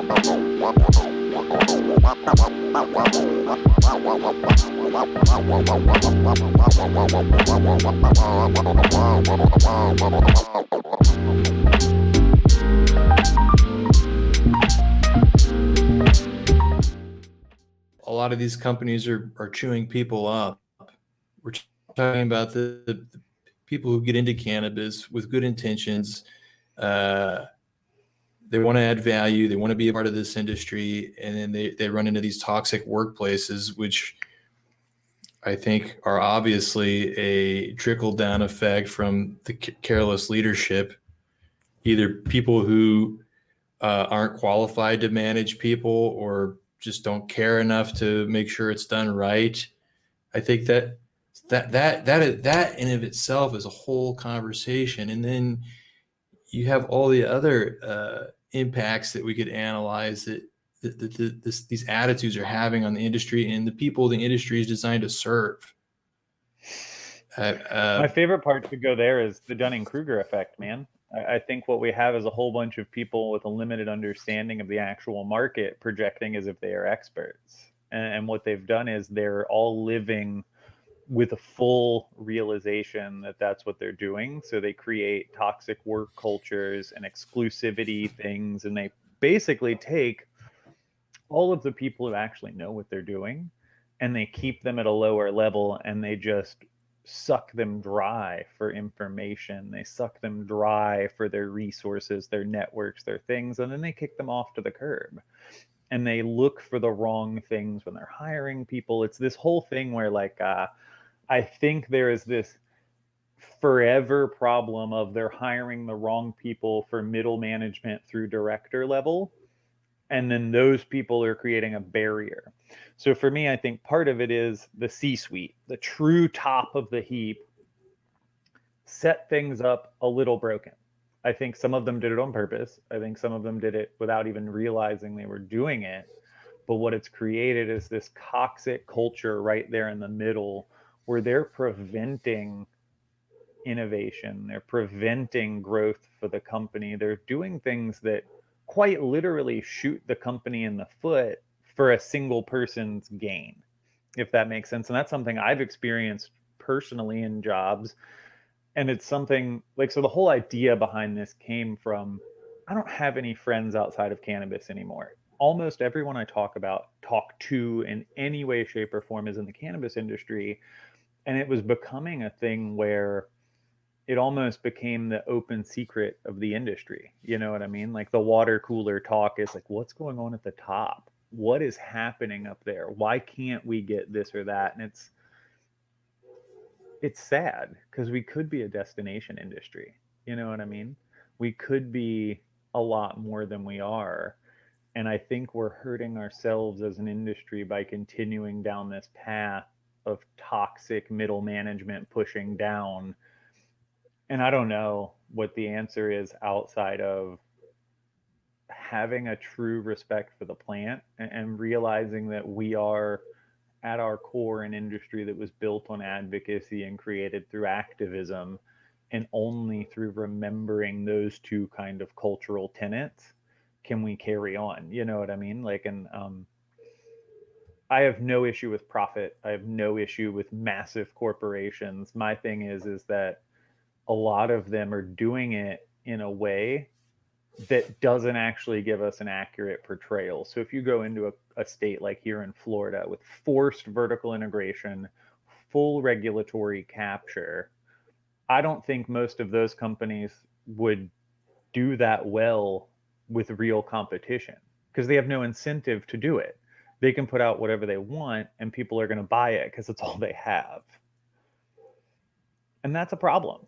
A lot of these companies are chewing people up. We're talking about the people who get into cannabis with good intentions. They want to add value. They want to be a part of this industry. And then they run into these toxic workplaces, which I think are obviously a trickle-down effect from the careless leadership. Either people who aren't qualified to manage people or just don't care enough to make sure it's done right. I think that in of itself is a whole conversation. And then you have all the other impacts that we could analyze that these attitudes are having on the industry and the people the industry is designed to serve. My favorite part to go there is the Dunning-Kruger effect, man. I think what we have is a whole bunch of people with a limited understanding of the actual market projecting as if they are experts. And what they've done is they're all living with a full realization that that's what they're doing. So they create toxic work cultures and exclusivity things. And they basically take all of the people who actually know what they're doing and they keep them at a lower level and they just suck them dry for information. They suck them dry for their resources, their networks, their things, and then they kick them off to the curb. And they look for the wrong things when they're hiring people. It's this whole thing where I think there is this forever problem of they're hiring the wrong people for middle management through director level. And then those people are creating a barrier. So for me, I think part of it is the C-suite, the true top of the heap, set things up a little broken. I think some of them did it on purpose. I think some of them did it without even realizing they were doing it. But what it's created is this toxic culture right there in the middle where they're preventing innovation. They're preventing growth for the company. They're doing things that quite literally shoot the company in the foot for a single person's gain, if that makes sense. And that's something I've experienced personally in jobs. And it's something like, so the whole idea behind this came from, I don't have any friends outside of cannabis anymore. Almost everyone I talk to in any way, shape, or form is in the cannabis industry. And it was becoming a thing where it almost became the open secret of the industry. You know what I mean? Like the water cooler talk is like, what's going on at the top? What is happening up there? Why can't we get this or that? And it's sad because we could be a destination industry. You know what I mean? We could be a lot more than we are. And I think we're hurting ourselves as an industry by continuing down this path of toxic middle management pushing down. And I don't know what the answer is outside of having a true respect for the plant and realizing that we are at our core an industry that was built on advocacy and created through activism, and only through remembering those two kind of cultural tenets can we carry on. You know what I mean? Like, and I have no issue with profit. I have no issue with massive corporations. My thing is that a lot of them are doing it in a way that doesn't actually give us an accurate portrayal. So if you go into a state like here in Florida with forced vertical integration, full regulatory capture, I don't think most of those companies would do that well with real competition because they have no incentive to do it. They can put out whatever they want and people are going to buy it because it's all they have. And that's a problem.